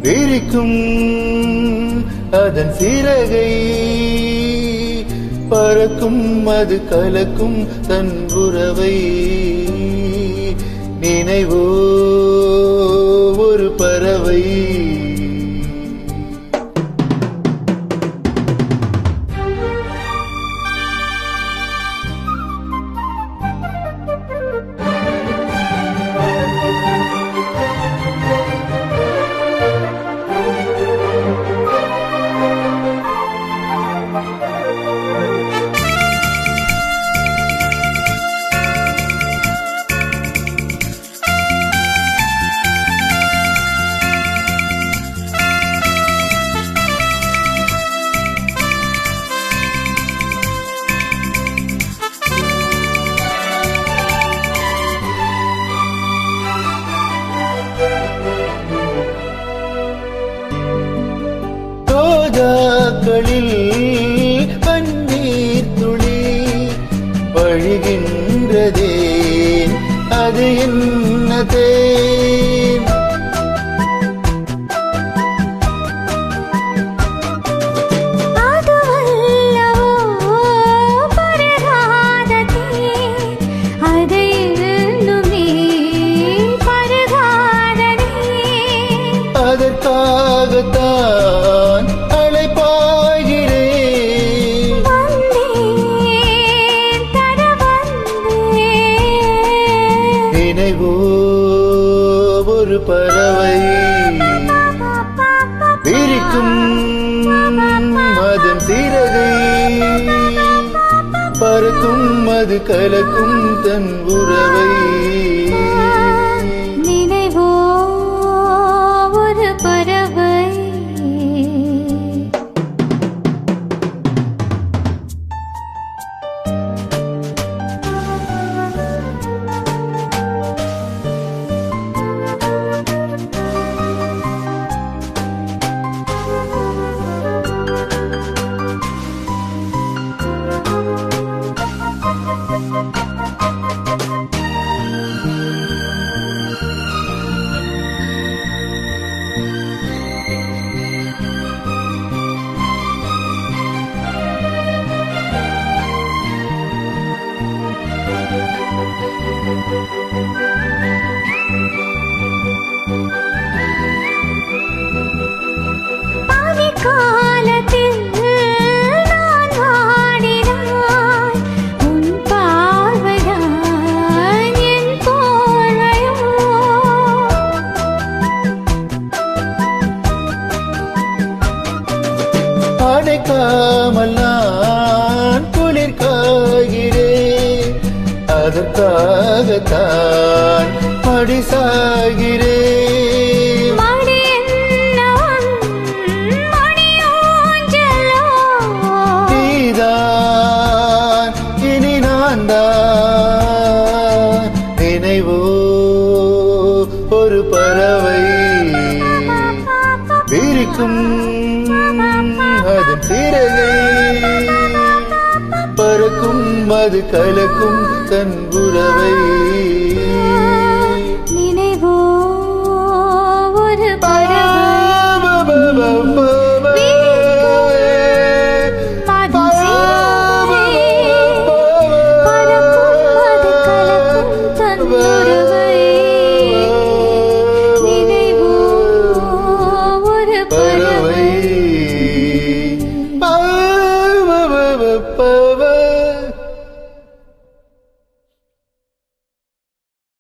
விரிக்கும் அதன் சிறகை பறக்கும் அது கலக்கும் தன் உறவை நினைவோ ஒரு பறவை ரோஜாக்களில் பன்னீர் துளி வழிகின்றதே அது என்ன தேன் அதற்காகத்தான் அழைப்பாகிறேன் நினைவோ ஒரு பறவை விரிக்கும் அதன் சிறகை பறக்கும் அது கலக்கும் தன் உறவை காலத்தில் நான் வாடினாய் உன் பார்வைதான் என் போலையோ அடைக்காமல் நான் குளிர் காகிறேன் அதற்காகத்தான் படிசாகிறேன் நினைவோ ஒரு பறவை விரிக்கும் அதன் சிறகை பறக்கும் அது கலக்கும் தன் உறவை